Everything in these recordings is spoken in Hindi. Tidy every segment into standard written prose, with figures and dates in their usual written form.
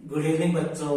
गुड इवनिंग बच्चों।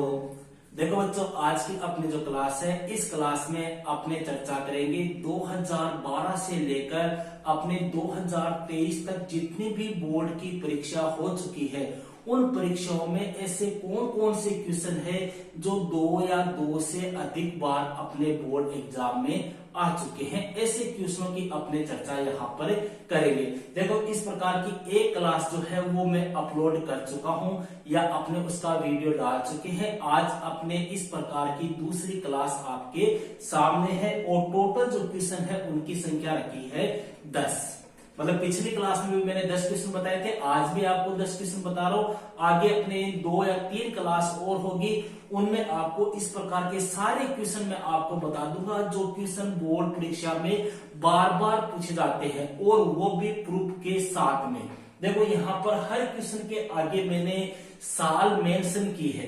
देखो बच्चों, आज की अपनी जो क्लास है, इस क्लास में अपने चर्चा करेंगे 2012 से लेकर अपने 2023 तक जितनी भी बोर्ड की परीक्षा हो चुकी है, उन परीक्षाओं में ऐसे कौन कौन से क्वेश्चन है जो 2 या 2 से अधिक बार अपने बोर्ड एग्जाम में आ चुके हैं। ऐसे क्वेश्चनों की अपने चर्चा यहाँ पर करेंगे। देखो, इस प्रकार की एक क्लास जो है वो मैं अपलोड कर चुका हूं या अपने उसका वीडियो डाल चुके हैं। आज अपने इस प्रकार की दूसरी क्लास आपके सामने है और टोटल जो क्वेश्चन है उनकी संख्या रखी है 10। मतलब पिछली क्लास में भी मैंने 10 क्वेश्चन बताए थे, आज भी आपको 10 क्वेश्चन बता रहा हूं। आगे अपने 2 या 3 क्लास और होगी, उनमें आपको इस प्रकार के सारे क्वेश्चन मैं आपको बता दूंगा जो क्वेश्चन बोर्ड परीक्षा में बार बार पूछे जाते हैं और वो भी प्रूफ के साथ में। देखो, यहाँ पर हर क्वेश्चन के आगे मैंने साल मेंशन की है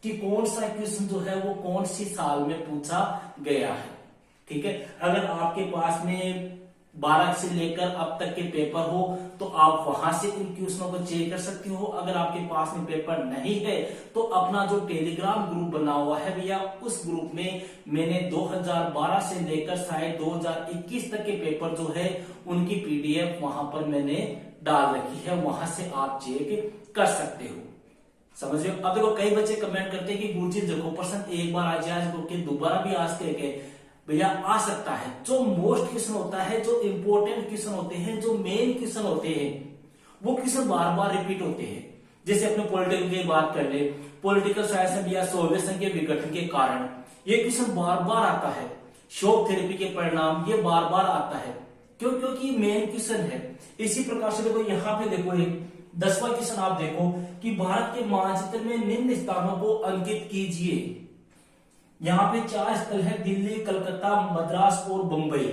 कि कौन सा क्वेश्चन जो है वो कौन सी साल में पूछा गया है। ठीक है, अगर आपके पास में 12 से लेकर अब तक के पेपर हो तो आप वहां से इन क्वेश्चनों को चेक कर सकते हो। अगर आपके पास में पेपर नहीं है तो अपना जो टेलीग्राम ग्रुप बना हुआ है भैया, उस ग्रुप में मैंने 2012 से लेकर शायद 2021 तक के पेपर जो है उनकी पीडीएफ वहां पर मैंने डाल रखी है, वहां से आप चेक कर सकते हो। समझ रहे हो? अब देखो, कई बच्चे कमेंट करते हैं कि गुरुजी देखो प्रश्न एक बार आ जाए दोबारा भी आज के भैया आ सकता है। जो मोस्ट क्वेश्चन होता है, जो इंपॉर्टेंट क्वेश्चन होते हैं, जो मेन क्वेश्चन होते हैं, वो क्वेश्चन बार बार रिपीट होते हैं। जैसे अपने पॉलिटिकल की बात कर ले, पॉलिटिकल साइंस में भैया सोवियत संघ के विघटन के कारण ये क्वेश्चन बार बार आता है। शॉक थेरेपी के परिणाम ये बार बार आता है। क्यों? क्योंकि मेन क्वेश्चन है। इसी प्रकार से देखो, यहाँ पे देखो एक 10वां क्वेश्चन आप देखो कि भारत के मानचित्र में निम्न स्थानों को अंकित कीजिए। यहाँ पे 4 स्थल है, दिल्ली, कलकत्ता, मद्रास और बंबई।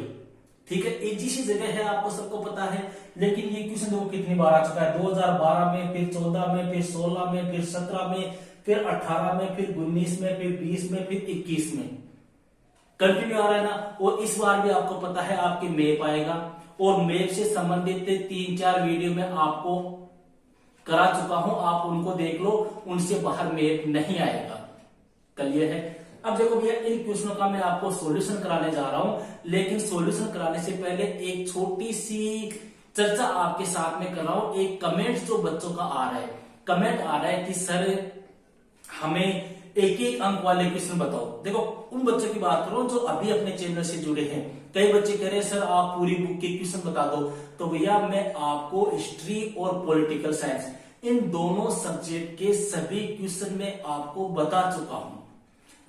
ठीक है, एक जैसी जगह है, आपको सबको पता है। लेकिन ये क्वेश्चन देखो कितनी बार आ चुका है, 2012 में, फिर 14 में, फिर 16 में, फिर 17 में, फिर 18 में, फिर 19 में, फिर 20 में, फिर 21 में कंटिन्यू आ रहा है ना। और इस बार भी आपको पता है आपके मैप आएगा और मैप से संबंधित 3-4 वीडियो में आपको करा चुका हूं, आप उनको देख लो, उनसे बाहर मैप नहीं आएगा। क्लियर है? अब देखो भैया, इन क्वेश्चनों का मैं आपको सॉल्यूशन कराने जा रहा हूं, लेकिन सॉल्यूशन कराने से पहले एक छोटी सी चर्चा आपके साथ में कर रहा हूं। एक कमेंट जो बच्चों का आ रहा है, कमेंट आ रहा है कि सर हमें एक एक अंक वाले क्वेश्चन बताओ। देखो, उन बच्चों की बात करो जो अभी अपने चैनल से जुड़े हैं। कई बच्चे कह रहे हैं सर आप पूरी बुक के क्वेश्चन बता दो। तो भैया, मैं आपको हिस्ट्री और पॉलिटिकल साइंस इन दोनों सब्जेक्ट के सभी क्वेश्चन में आपको बता चुका हूं।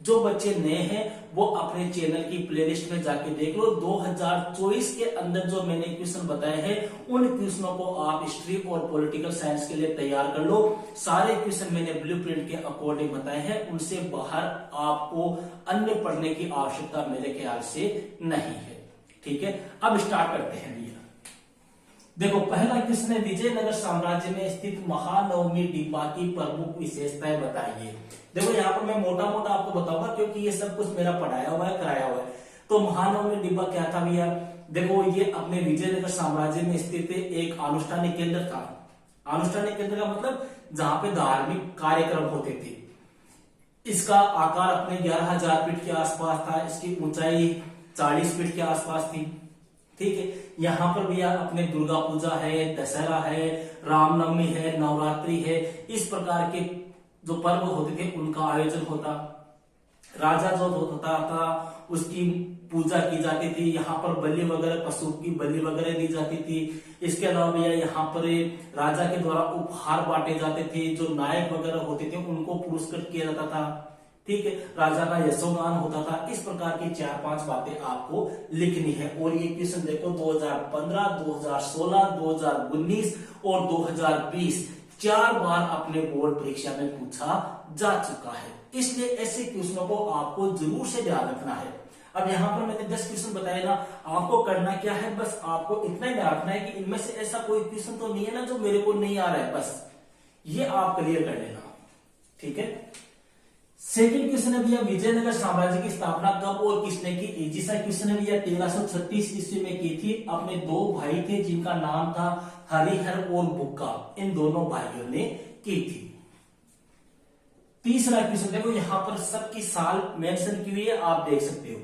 जो बच्चे नए हैं वो अपने चैनल की प्लेलिस्ट में जाके देख लो। 2024 के अंदर जो मैंने क्वेश्चन बताए हैं, उन क्वेश्चनों को आप हिस्ट्री और पॉलिटिकल साइंस के लिए तैयार कर लो। सारे क्वेश्चन मैंने ब्लूप्रिंट के अकॉर्डिंग बताए हैं, उनसे बाहर आपको अन्य पढ़ने की आवश्यकता मेरे ख्याल से नहीं है। ठीक है, अब स्टार्ट करते हैं भैया। देखो, पहला क्वेश्चन है, विजयनगर साम्राज्य में स्थित महानवमी डिब्बा की प्रमुख विशेषताएं बताइए। देखो, यहाँ पर मैं मोटा मोटा आपको बताऊंगा क्योंकि ये सब कुछ मेरा पढ़ाया हुआ है, कराया हुआ है। तो महानवमी डिब्बा क्या था भैया? देखो, ये अपने विजयनगर साम्राज्य में स्थित एक अनुष्ठानिक केंद्र था। अनुष्ठानिक केंद्र का मतलब जहां पे धार्मिक कार्यक्रम होते थे। इसका आकार अपने 11,000 फीट के आसपास था, इसकी ऊंचाई 40 फीट के आसपास थी। ठीक है, यहाँ पर भैया अपने दुर्गा पूजा है, दशहरा है, रामनवमी है, नवरात्रि है, इस प्रकार के जो पर्व होते थे उनका आयोजन होता। राजा जो होता था उसकी पूजा की जाती थी। यहाँ पर बलि वगैरह, पशु की बलि वगैरह दी जाती थी। इसके अलावा भैया यहाँ पर राजा के द्वारा उपहार बांटे जाते थे। जो नायक वगैरह होते थे उनको पुरस्कृत किया जाता था। ठीक है, राजा का यशोगान होता था। इस प्रकार की 4-5 बातें आपको लिखनी है। और ये क्वेश्चन देखो 2015, 2016, 2019 और 2020 4 बार अपने बोर्ड परीक्षा में पूछा जा चुका है। इसलिए ऐसे क्वेश्चनों को आपको जरूर से ध्यान रखना है। अब यहाँ पर मैंने 10 क्वेश्चन बताए ना, आपको करना क्या है, बस आपको इतना ध्यान रखना है कि इनमें से ऐसा कोई क्वेश्चन तो नहीं है ना जो मेरे को नहीं आ रहा है, बस ये आप क्लियर कर लेना। ठीक है, सेकंड क्वेश्चन है भैया, विजयनगर साम्राज्य की स्थापना कब और किसने की? इजी सा क्वेश्चन है भैया, 1336 ईस्वी में की थी। अपने 2 भाई थे जिनका नाम था हरिहर और बुक्का, इन दोनों भाइयों ने की थी। तीसरा क्वेश्चन देखो यहाँ पर सबकी साल मेंशन की हुई है, आप देख सकते हो।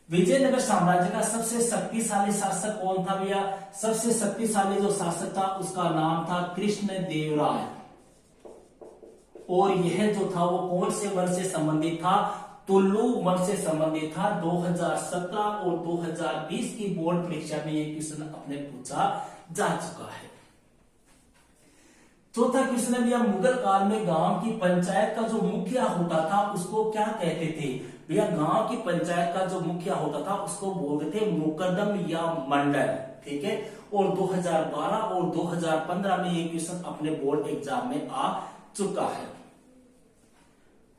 विजयनगर साम्राज्य का सबसे शक्तिशाली शासक कौन था भैया? सबसे शक्तिशाली जो शासक था उसका नाम था कृष्णदेवराय। और यह जो था वो कौन से वंश से संबंधित था? तुलु वंश से संबंधित था। 2017 और 2020 की बोर्ड परीक्षा में यह क्वेश्चन अपने पूछा जा चुका है। चौथा क्वेश्चन है भैया, मुगल काल में गांव की पंचायत का जो मुखिया होता था उसको क्या कहते थे? भैया गांव की पंचायत का जो मुखिया होता था उसको बोलते थे मुकद्दम या मंडल, ठीक है। और 2012 और 2015 में ये क्वेश्चन अपने बोर्ड एग्जाम में आ चुका है।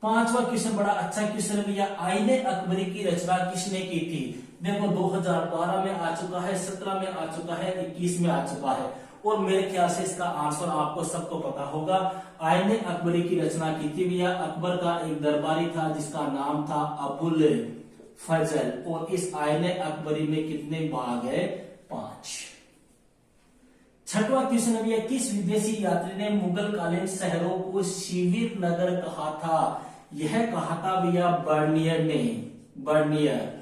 पांचवा क्वेश्चन बड़ा अच्छा क्वेश्चन है भैया, आईने अकबरी की रचना किसने की थी? देखो 2012 में आ चुका है, 17 में आ चुका है, 21 में आ चुका है। और मेरे ख्याल से इसका आंसर आपको सबको पता होगा। आईने अकबरी की रचना की थी भैया अकबर का एक दरबारी था जिसका नाम था अबुल फजल। और इस आईने अकबरी में कितने भाग है? 5। छठवां क्वेश्चन भैया, किस विदेशी यात्री ने मुगल कालीन शहरों को शिविर नगर कहा था? यह कहा था भैया बर्नियर ने, बर्नियर।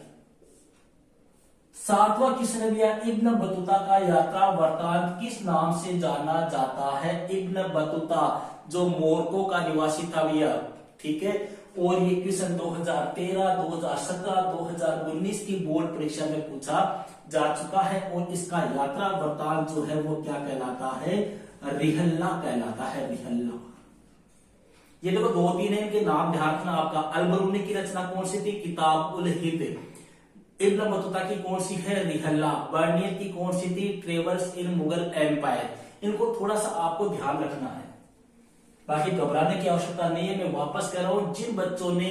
सातवां क्वेश्चन भैया, इब्न बतूता का यात्रा वृत्तांत किस नाम से जाना जाता है? इब्न बतूता जो मोरक्को का निवासी था भैया, ठीक है। और ये क्वेश्चन 2013, 2017, 2019 की बोर्ड परीक्षा में पूछा जा चुका है। और इसका यात्रा वृत्तांत जो है वो क्या कहलाता है? रिहल्ला कहलाता है, रिहल्ला। ये देखो 2-3 है, इनके नाम ध्यान रखना आपका। अल-बरूनी की रचना कौन सी थी? किताब उल हिंद। इब्न बतूता की कौन सी है? रिहल्ला। बर्नियर की कौन सी थी? ट्रेवर्स इन मुगल एम्पायर। इनको थोड़ा सा आपको ध्यान रखना है, बाकी घबराने की आवश्यकता नहीं है। मैं वापस कह रहा हूं, जिन बच्चों ने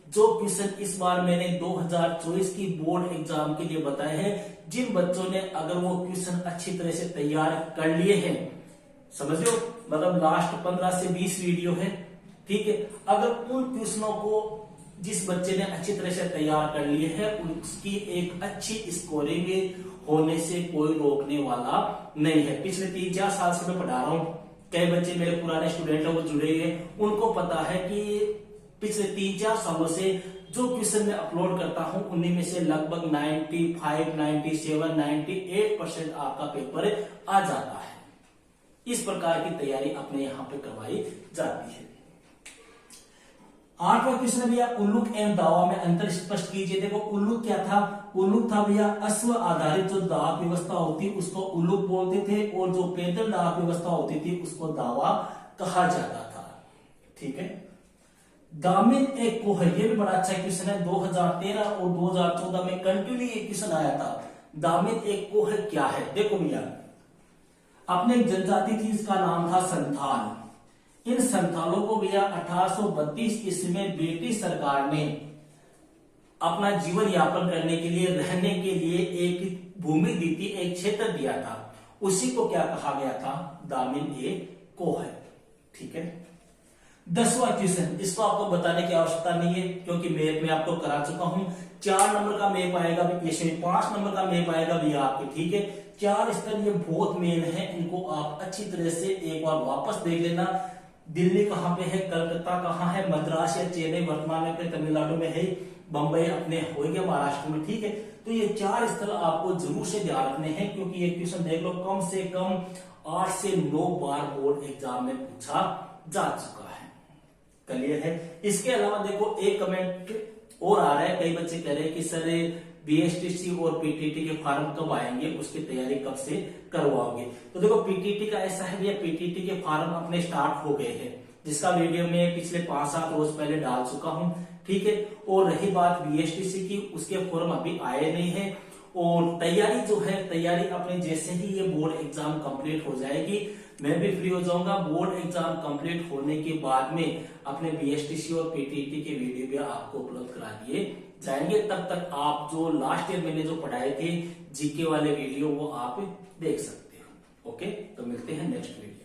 जो क्वेश्चन इस बार मैंने 2024 की बोर्ड एग्जाम के लिए बताए हैं, जिन बच्चों ने अगर वो क्वेश्चन अच्छी तरह से तैयार कर लिए हैं, समझ लो मतलब लास्ट 15 से 20 वीडियो है, ठीक है। अगर उन क्वेश्चनों को जिस बच्चे ने अच्छी तरह से तैयार कर लिए है उसकी एक अच्छी स्कोरिंग होने से कोई रोकने वाला नहीं है। पिछले 3-4 साल से मैं पढ़ा रहा हूं, कई बच्चे मेरे पुराने स्टूडेंट हैं वो जुड़े हुए, उनको पता है कि पिछले 3-4 सालों से जो क्वेश्चन मैं अपलोड करता हूं उन्हीं में से लगभग 95, 97, 98% आपका पेपर आ जाता है। इस प्रकार की तैयारी अपने यहां पे करवाई जाती है। 8वां क्वेश्चन भैया, उल्लुक एवं दावा में अंतर स्पष्ट कीजिए। देखो उल्लुक क्या था? उल्लुक था भैया अश्व आधारित जो दावा व्यवस्था होती उसको उल्लुक बोलते थे, और जो पैदल दावा व्यवस्था होती थी उसको दावा कहा जाता था, ठीक है। दामिन एक कोह, ये भी बड़ा अच्छा क्वेश्चन है। 2013 और 2014 में कंटिन्यू ये क्वेश्चन आया था। दामिन एक कोह क्या है? देखो भैया, अपने एक जनजाति थी, इसका नाम था संथाल। इन संथालों को भैया 1832 ईस्वी में ब्रिटिश सरकार ने अपना जीवन यापन करने के लिए, रहने के लिए एक भूमि दी थी, एक क्षेत्र दिया था। उसी को क्या कहा गया था? दामिन ए कोह है, ठीक है। 10वां क्वेश्चन, इसको आपको बताने की आवश्यकता नहीं है क्योंकि मैप में आपको करा चुका हूं। 4 नंबर का मैप आएगा, 5 नंबर का मैप आएगा भैया आपके, ठीक है। 4 स्तर ये बहुत मेन है, इनको आप अच्छी तरह से एक बार वापस देख लेना। दिल्ली कहां पे है, कलकत्ता कहां है, मद्रास या चेन्नई वर्तमान में तमिलनाडु में है, बंबई अपने हो गया महाराष्ट्र में, ठीक है। तो ये 4 स्थल आपको जरूर से ध्यान रखने हैं क्योंकि ये क्वेश्चन देख लो कम से कम 8 से 9 बार बोर्ड एग्जाम में पूछा जा चुका है। क्लियर है? इसके अलावा देखो एक कमेंट और आ रहा है, कई बच्चे कह रहे हैं कि सर बीएसटीसी और पीटीटी के फॉर्म कब आएंगे, उसकी तैयारी कब से करवाओगे? तो देखो पीटीटी का ऐसा है भैया, पीटीटी के फॉर्म अपने स्टार्ट हो गए हैं, जिसका वीडियो मैं पिछले 5-7 रोज पहले डाल चुका हूं, ठीक है। और रही बात बीएसटीसी की, उसके फॉर्म अभी आए नहीं है। और तैयारी जो है, तैयारी अपने जैसे ही ये बोर्ड एग्जाम कंप्लीट हो जाएगी, मैं भी फ्री हो जाऊंगा। बोर्ड एग्जाम कंप्लीट होने के बाद में अपने बीएसटीसी और पीटीटी के वीडियो भी आपको उपलब्ध करा दिए जाएंगे। तब तक आप जो लास्ट ईयर मैंने जो पढ़ाए थे जीके वाले वीडियो वो आप देख सकते हो। ओके, तो मिलते हैं नेक्स्ट वीडियो।